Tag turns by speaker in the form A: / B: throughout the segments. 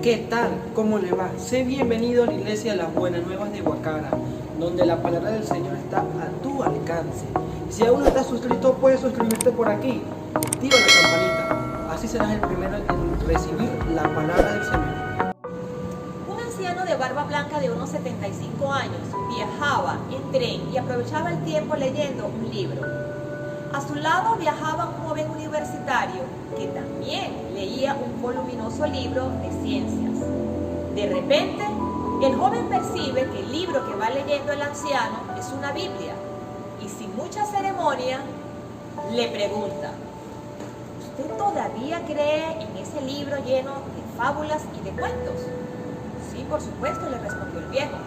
A: ¿Qué tal? ¿Cómo le va? Sé bienvenido a la Iglesia de las Buenas Nuevas de Guacara, donde la palabra del Señor está a tu alcance. Si aún no estás suscrito, puedes suscribirte por aquí. Activa la campanita, así serás el primero en recibir la palabra del Señor.
B: Un anciano de barba blanca de unos 75 años viajaba en tren y aprovechaba el tiempo leyendo un libro. A su lado viajaba un joven universitario que también leía un voluminoso libro de ciencias. De repente, el joven percibe que el libro que va leyendo el anciano es una Biblia y sin mucha ceremonia le pregunta: ¿usted todavía cree en ese libro lleno de fábulas y de cuentos? Sí, por supuesto, le respondió el viejo,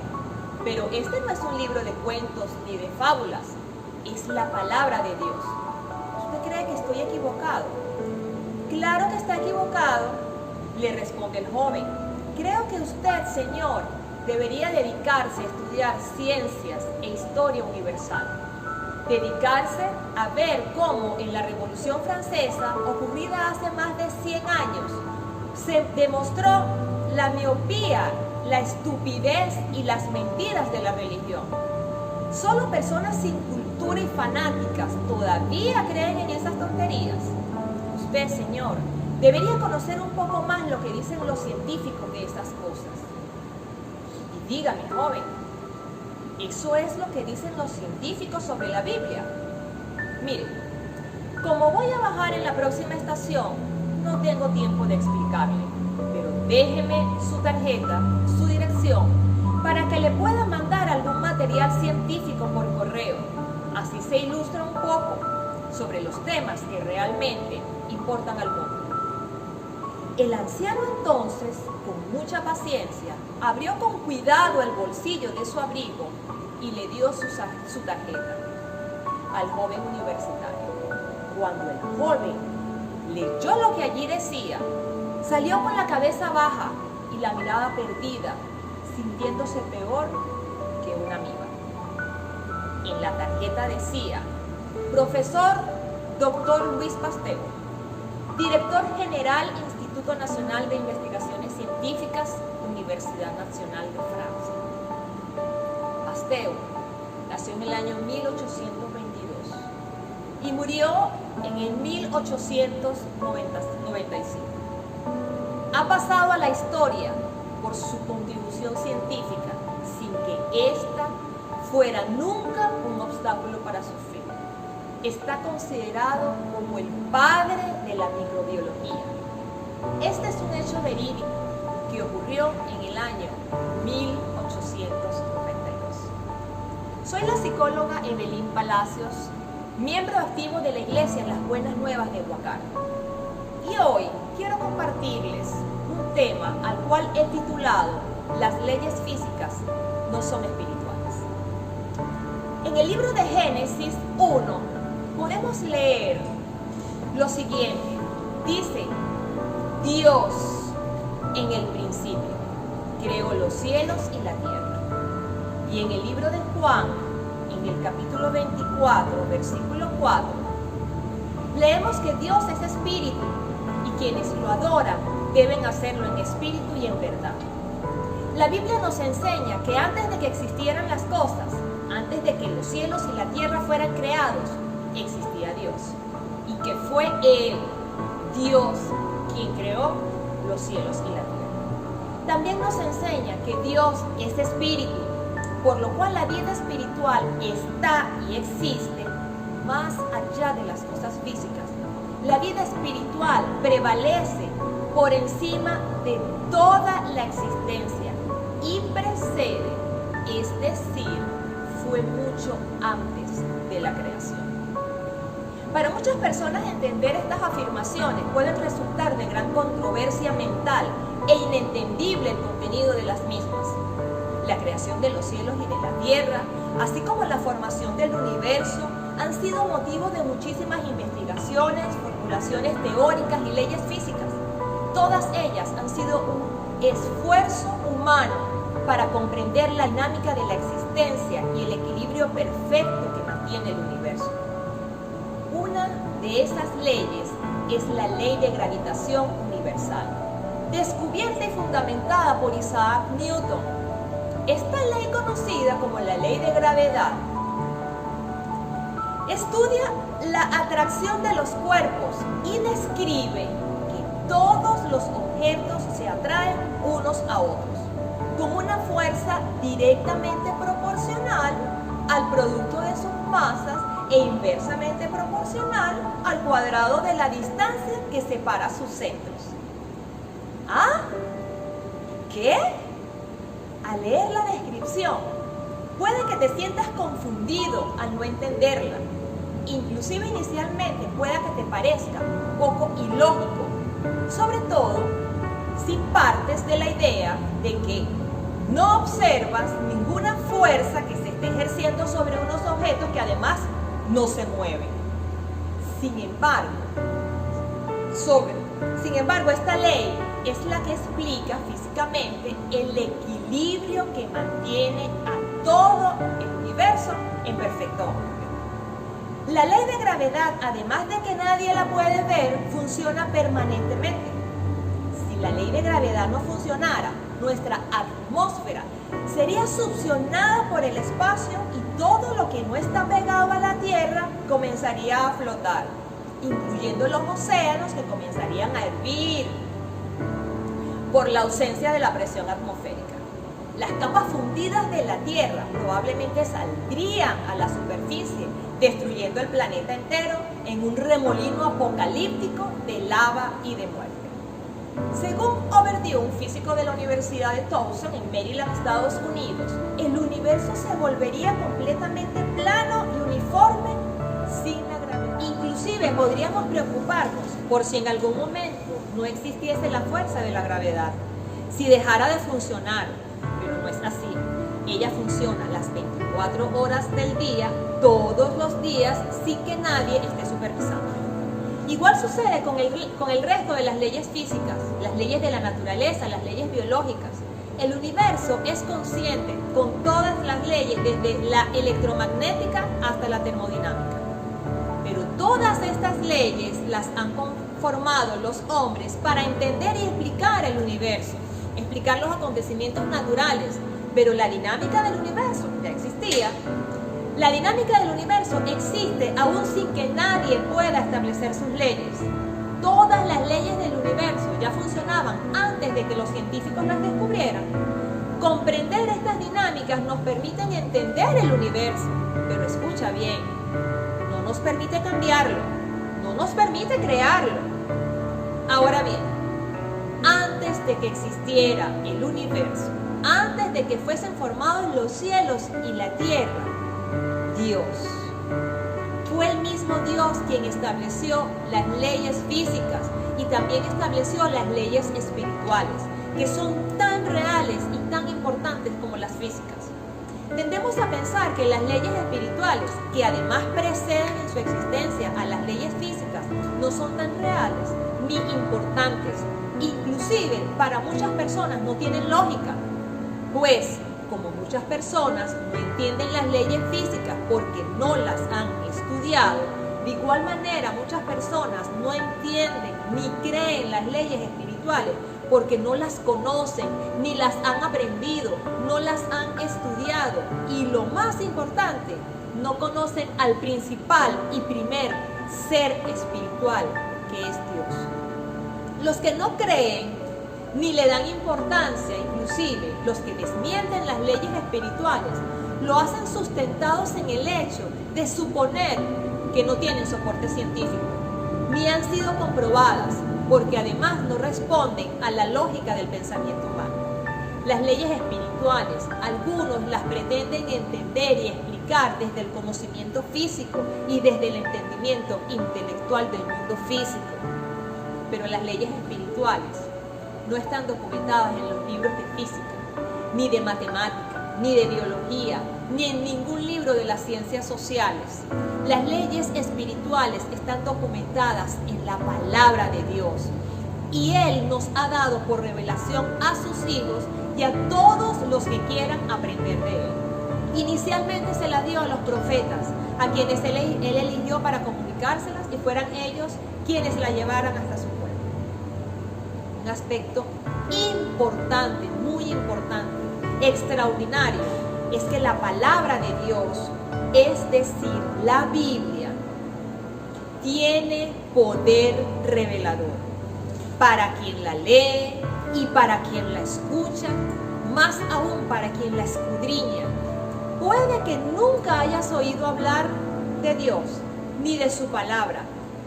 B: pero este no es un libro de cuentos ni de fábulas, es la palabra de Dios. ¿Usted cree que estoy equivocado? Claro que está equivocado, le responde el joven. Creo que usted, señor, debería dedicarse a estudiar ciencias e historia universal. Dedicarse a ver cómo en la Revolución Francesa, ocurrida hace más de 100 años, se demostró la miopía, la estupidez y las mentiras de la religión. Solo personas sin cultura y fanáticas todavía creen en esas tonterías. Usted, señor, debería conocer un poco más lo que dicen los científicos de esas cosas. Y dígame, joven, ¿eso es lo que dicen los científicos sobre la Biblia? Mire, como voy a bajar en la próxima estación, no tengo tiempo de explicarle, pero déjeme su tarjeta, su dirección, para que le pueda mandar algún material científico por correo. Así se ilustra un poco sobre los temas que realmente importan al mundo. El anciano entonces, con mucha paciencia, abrió con cuidado el bolsillo de su abrigo y le dio su tarjeta al joven universitario. Cuando el joven leyó lo que allí decía, salió con la cabeza baja y la mirada perdida, sintiéndose peor que una amiba. En la tarjeta decía: profesor Dr. Luis Pasteur, director general Instituto Nacional de Investigaciones Científicas, Universidad Nacional de Francia. Pasteur nació en el año 1822 y murió en el 1895. Ha pasado a la historia por su contribución científica sin que ésta fuera nunca un obstáculo para su fe. Está considerado como el padre de la microbiología. Este es un hecho verídico que ocurrió en el año 1892. Soy la psicóloga Evelyn Palacios, miembro activo de la Iglesia de las Buenas Nuevas de Guacara. Y hoy quiero compartirles un tema al cual he titulado: las leyes físicas no son espirituales. En el libro de Génesis 1 podemos leer lo siguiente. Dice: Dios en el principio creó los cielos y la tierra. Y en el libro de Juan, en el capítulo 24, versículo 4, leemos que Dios es espíritu y quienes lo adoran deben hacerlo en espíritu y en verdad. La Biblia nos enseña que antes de que existieran las cosas, antes de que los cielos y la tierra fueran creados, existía Dios. Y que fue Él, Dios, quien creó los cielos y la tierra. También nos enseña que Dios es espíritu, por lo cual la vida espiritual está y existe más allá de las cosas físicas. La vida espiritual prevalece por encima de toda la existencia y precede, es decir, fue mucho antes de la creación. Para muchas personas entender estas afirmaciones pueden resultar de gran controversia mental e inentendible el contenido de las mismas. La creación de los cielos y de la tierra, así como la formación del universo, han sido motivo de muchísimas investigaciones, formulaciones teóricas y leyes físicas. Todas ellas han sido un esfuerzo humano para comprender la dinámica de la existencia y el equilibrio perfecto que mantiene el universo. Una de esas leyes es la ley de gravitación universal. descubierta y fundamentada por Isaac Newton. Esta ley, conocida como la ley de gravedad, estudia la atracción de los cuerpos y describe que todos los objetos se atraen unos a otros con una fuerza directamente proporcional al producto de sus masas e inversamente proporcional al cuadrado de la distancia que separa sus centros. ¿Ah? ¿Qué? Al leer la descripción, puede que te sientas confundido al no entenderla. Inclusive inicialmente pueda que te parezca un poco ilógico, sobre todo si partes de la idea de que no observas ninguna fuerza que se esté ejerciendo sobre unos objetos que además no se mueven. Sin embargo, esta ley es la que explica físicamente el equilibrio que mantiene a todo el universo en perfecto orden. La ley de gravedad, además de que nadie la puede ver, funciona permanentemente. Si la ley de gravedad no funcionara, nuestra atmósfera sería succionada por el espacio y todo lo que no está pegado a la Tierra comenzaría a flotar, incluyendo los océanos que comenzarían a hervir por la ausencia de la presión atmosférica. Las capas fundidas de la Tierra probablemente saldrían a la superficie, destruyendo el planeta entero en un remolino apocalíptico de lava y de muerte. Según Overdue, un físico de la Universidad de Towson en Maryland, Estados Unidos, el universo se volvería completamente plano y uniforme sin la gravedad. Inclusive podríamos preocuparnos por si en algún momento no existiese la fuerza de la gravedad, si dejara de funcionar, pero no es así. Ella funciona las 24 horas del día, todos los días, sin que nadie esté supervisando. Igual sucede con el resto de las leyes físicas, las leyes de la naturaleza, las leyes biológicas. El universo es consciente con todas las leyes, desde la electromagnética hasta la termodinámica. Pero todas estas leyes las han conformado los hombres para entender y explicar el universo, explicar los acontecimientos naturales, pero la dinámica del universo ya existía. La dinámica del universo existe aún sin que nadie pueda establecer sus leyes. Todas las leyes del universo ya funcionaban antes de que los científicos las descubrieran. Comprender estas dinámicas nos permiten entender el universo, pero escucha bien, no nos permite cambiarlo, no nos permite crearlo. Ahora bien, antes de que existiera el universo, antes de que fuesen formados los cielos y la tierra, Dios. Fue el mismo Dios quien estableció las leyes físicas y también estableció las leyes espirituales, que son tan reales y tan importantes como las físicas. Tendemos a pensar que las leyes espirituales, que además preceden en su existencia a las leyes físicas, no son tan reales ni importantes. Inclusive, para muchas personas no tienen lógica, pues como muchas personas no entienden las leyes físicas porque no las han estudiado, de igual manera muchas personas no entienden ni creen las leyes espirituales porque no las conocen, ni las han aprendido, no las han estudiado y lo más importante, no conocen al principal y primer ser espiritual, que es Dios. Los que no creen ni le dan importancia, inclusive los que desmienten las leyes espirituales, lo hacen sustentados en el hecho de suponer que no tienen soporte científico, ni han sido comprobadas, porque además no responden a la lógica del pensamiento humano. Las leyes espirituales, algunos las pretenden entender y explicar desde el conocimiento físico y desde el entendimiento intelectual del mundo físico, pero las leyes espirituales no están documentadas en los libros de física, ni de matemática, ni de biología, ni en ningún libro de las ciencias sociales. Las leyes espirituales están documentadas en la palabra de Dios. Y Él nos ha dado por revelación a sus hijos y a todos los que quieran aprender de Él. Inicialmente se las dio a los profetas, a quienes Él eligió para comunicárselas y fueran ellos quienes la llevaran hasta su pueblo. Un aspecto importante, muy importante, extraordinario, es que la palabra de Dios, es decir, la Biblia, tiene poder revelador para quien la lee y para quien la escucha, más aún para quien la escudriña. Puede que nunca hayas oído hablar de Dios ni de su palabra,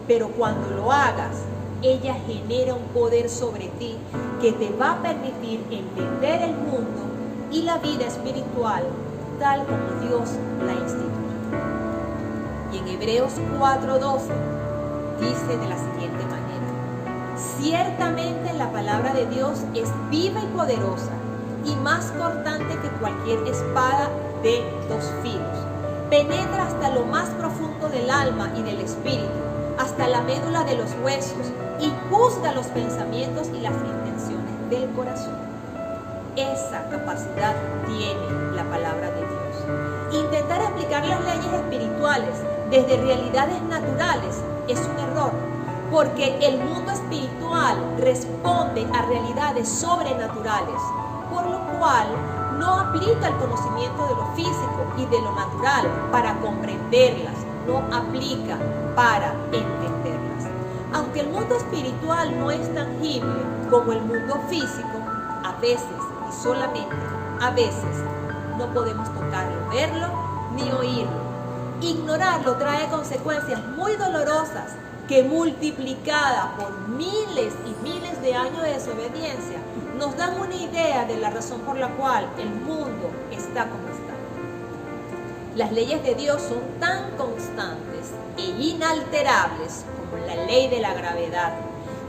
B: pero cuando lo hagas, ella genera un poder sobre ti que te va a permitir entender el mundo y la vida espiritual tal como Dios la instituyó. Y en Hebreos 4:12 dice de la siguiente manera: ciertamente la palabra de Dios es viva y poderosa y más cortante que cualquier espada de dos filos. Penetra hasta lo más profundo del alma y del espíritu, hasta la médula de los huesos, y juzga los pensamientos y las intenciones del corazón. Esa capacidad tiene la palabra de Dios. Intentar explicar las leyes espirituales desde realidades naturales es un error, porque el mundo espiritual responde a realidades sobrenaturales, por lo cual no aplica el conocimiento de lo físico y de lo natural para comprenderlas, no aplica para entenderlas. Aunque el mundo espiritual no es tangible como el mundo físico, a veces y solamente a veces no podemos tocarlo, verlo ni oírlo. Ignorarlo trae consecuencias muy dolorosas que, multiplicadas por miles y miles de años de desobediencia, nos dan una idea de la razón por la cual el mundo está como está. Las leyes de Dios son tan constantes e inalterables como la ley de la gravedad.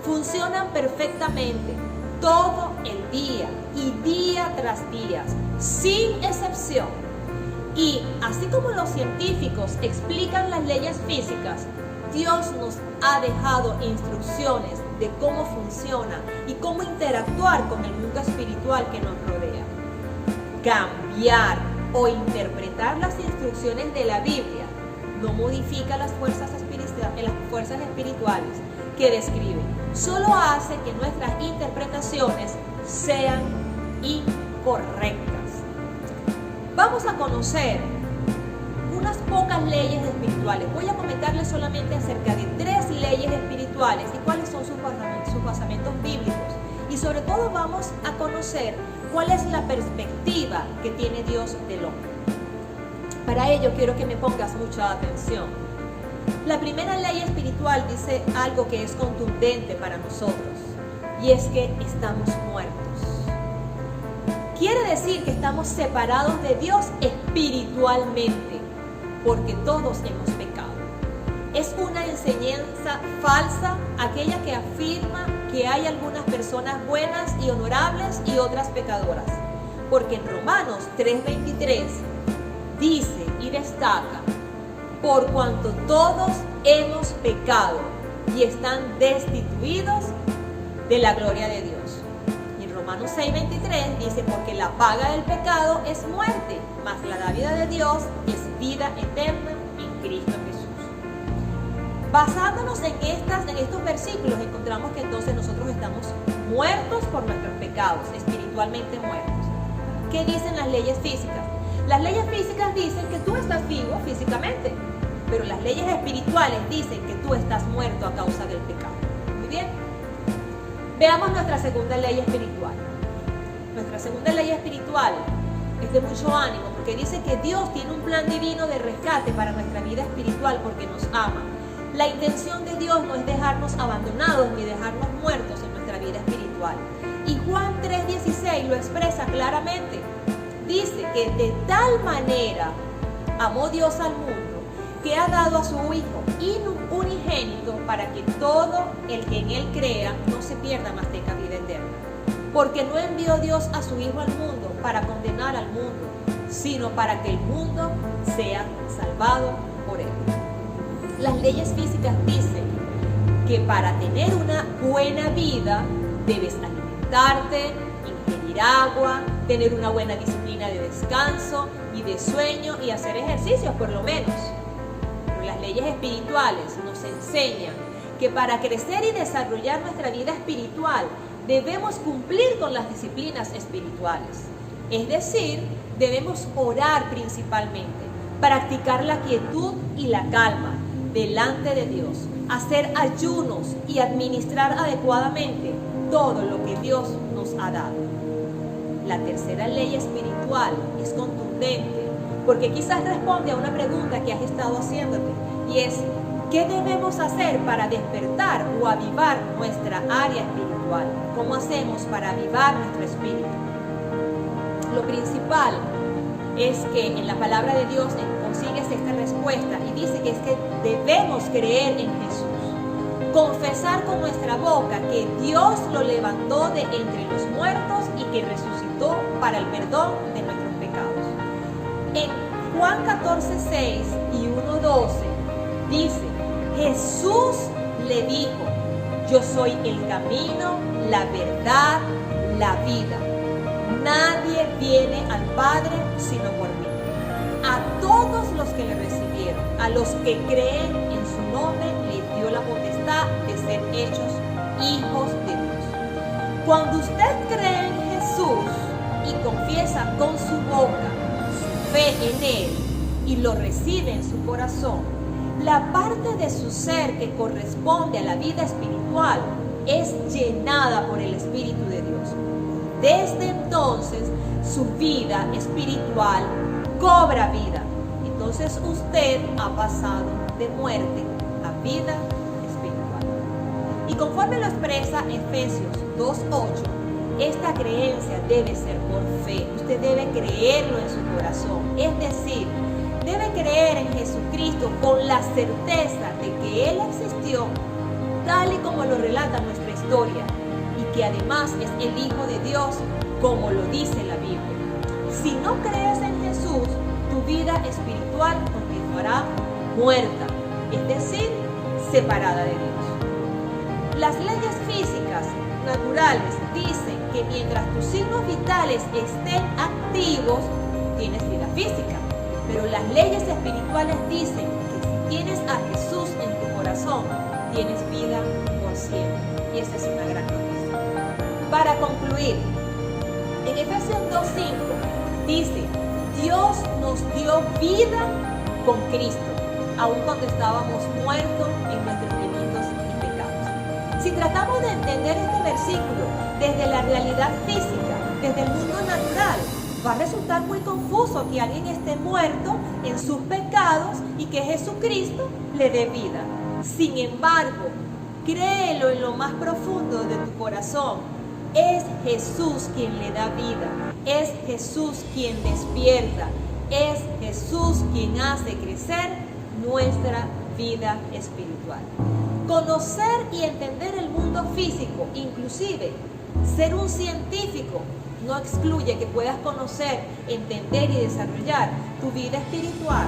B: Funcionan perfectamente todo el día y día tras día, sin excepción. Y así como los científicos explican las leyes físicas, Dios nos ha dejado instrucciones de cómo funciona y cómo interactuar con el mundo espiritual que nos rodea. Cambiar o interpretar las instrucciones de la Biblia no modifica las fuerzas espirituales que describen, solo hace que nuestras interpretaciones sean incorrectas. Vamos a conocer unas pocas leyes espirituales. Voy a comentarles solamente acerca de 3 leyes espirituales y cuáles son sus basamentos bíblicos. Y sobre todo vamos a conocer cuál es la perspectiva que tiene Dios del hombre. Para ello quiero que me pongas mucha atención. La primera ley espiritual dice algo que es contundente para nosotros, y es que estamos muertos. Quiere decir que estamos separados de Dios espiritualmente, porque todos hemos pecado. Es una enseñanza falsa aquella que afirma que hay algunas personas buenas y honorables y otras pecadoras, porque en Romanos 3:23 dice y destaca: por cuanto todos hemos pecado y están destituidos de la gloria de Dios. Y en Romanos 6:23 dice: porque la paga del pecado es muerte, mas la dádiva de Dios es vida eterna en Cristo Jesús. Basándonos en estos versículos, encontramos que entonces nosotros estamos muertos por nuestros pecados, espiritualmente muertos. ¿Qué dicen las leyes físicas? Las leyes físicas dicen que tú estás vivo físicamente, pero las leyes espirituales dicen que tú estás muerto a causa del pecado. Muy bien. Veamos nuestra segunda ley espiritual. Nuestra segunda ley espiritual es de mucho ánimo, porque dice que Dios tiene un plan divino de rescate para nuestra vida espiritual porque nos ama. La intención de Dios no es dejarnos abandonados ni dejarnos muertos en nuestra vida espiritual. Y Juan 3:16 lo expresa claramente. Dice que de tal manera amó Dios al mundo que ha dado a su Hijo unigénito para que todo el que en Él crea no se pierda, mas tenga vida eterna. Porque no envió Dios a su Hijo al mundo para condenar al mundo, sino para que el mundo sea salvado por Él. Las leyes físicas dicen que para tener una buena vida debes alimentarte, ingerir agua, tener una buena disciplina de descanso y de sueño y hacer ejercicios por lo menos. Pero las leyes espirituales nos enseñan que para crecer y desarrollar nuestra vida espiritual debemos cumplir con las disciplinas espirituales. Es decir, debemos orar principalmente, practicar la quietud y la calma delante de Dios, hacer ayunos y administrar adecuadamente todo lo que Dios nos ha dado. La tercera ley espiritual es contundente porque quizás responde a una pregunta que has estado haciéndote, y es: ¿qué debemos hacer para despertar o avivar nuestra área espiritual? ¿Cómo hacemos para avivar nuestro espíritu? Lo principal es que en la palabra de Dios consigues esta respuesta, y dice que es que debemos creer en Jesús, confesar con nuestra boca que Dios lo levantó de entre los muertos y que resucitó para el perdón de nuestros pecados. En Juan 14:6 y 1:12 dice: Jesús le dijo: yo soy el camino, la verdad, la vida. Nadie viene al Padre sino por mí. A todos los que le recibieron, a los que creen en su nombre, les dio la potestad de ser hechos hijos de Dios. Cuando usted cree en Jesús y confiesa con su boca su fe en Él y lo recibe en su corazón, la parte de su ser que corresponde a la vida espiritual es llenada por el Espíritu de Dios. Desde entonces, su vida espiritual cobra vida. Entonces usted ha pasado de muerte a vida espiritual. Y conforme lo expresa Efesios 2:8, esta creencia debe ser por fe. Usted debe creerlo en su corazón. Es decir, debe creer en Jesucristo con la certeza de que Él existió, tal y como lo relata nuestra historia, y que además es el Hijo de Dios, como lo dice la Biblia. Si no crees en Jesús, tu vida espiritual continuará muerta, es decir, separada de Dios. Las leyes físicas naturales dicen que mientras tus signos vitales estén activos, tienes vida física. Pero las leyes espirituales dicen que si tienes a Jesús en tu corazón, tienes vida por siempre. Y esa es una gran noticia. Para concluir, en Efesios 2:5 dice: Dios nos dio vida con Cristo, aun cuando estábamos muertos en nuestros delitos y pecados. Si tratamos de entender este versículo desde la realidad física, desde el mundo natural, va a resultar muy confuso que alguien esté muerto en sus pecados y que Jesucristo le dé vida. Sin embargo, créelo en lo más profundo de tu corazón. Es Jesús quien le da vida. Es Jesús quien despierta. Es Jesús quien hace crecer nuestra vida espiritual. Conocer y entender el mundo físico, inclusive ser un científico, no excluye que puedas conocer, entender y desarrollar tu vida espiritual.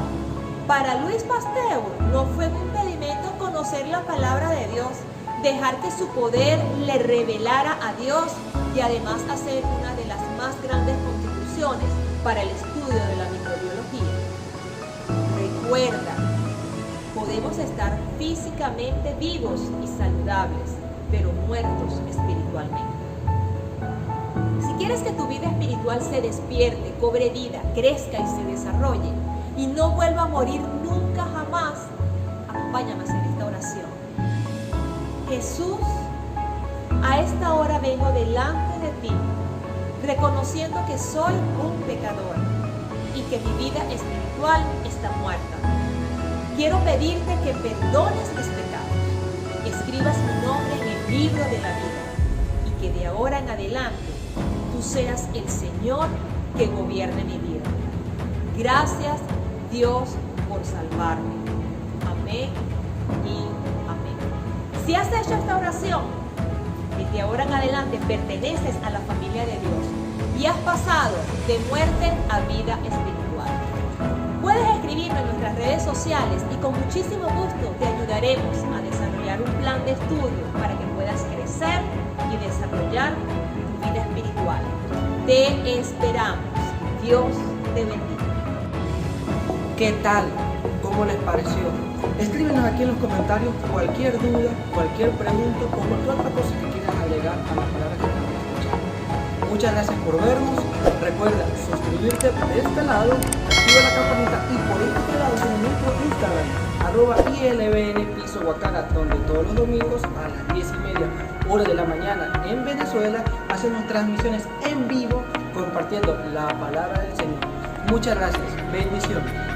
B: Para Luis Pasteur no fue un impedimento conocer la palabra de Dios, dejar que su poder le revelara a Dios y además hacer una de las más grandes contribuciones para el estudio de la microbiología. Recuerda, podemos estar físicamente vivos y saludables, pero muertos espiritualmente. Si quieres que tu vida espiritual se despierte, cobre vida, crezca y se desarrolle y no vuelva a morir nunca jamás, acompáñame a hacer esta oración. Jesús, a esta hora vengo delante de ti, reconociendo que soy un pecador y que mi vida espiritual está muerta. Quiero pedirte que perdones mis pecados, escribas mi nombre en el libro de la vida y que de ahora en adelante tú seas el Señor que gobierne mi vida. Gracias, Dios, por salvarme. Amén y amén. Si has hecho esta oración, desde ahora en adelante perteneces a la familia de Dios y has pasado de muerte a vida espiritual. Puedes escribirme en nuestras redes sociales y con muchísimo gusto te ayudaremos a desarrollar un plan de estudio para que puedas crecer y desarrollar tu vida espiritual. Te esperamos. Dios te bendiga.
A: ¿Qué tal? ¿Cómo les pareció? Escríbenos aquí en los comentarios cualquier duda, cualquier pregunta o cualquier otra cosa que quieras agregar a las palabras que estamos escuchando. Muchas gracias por vernos. Recuerda suscribirte de este lado, activa la campanita y por este lado tenemos nuestro Instagram, @ILBN_Guacara, donde todos los domingos a las 10:30 hora de la mañana en Venezuela hacemos transmisiones en vivo compartiendo la palabra del Señor. Muchas gracias. Bendiciones.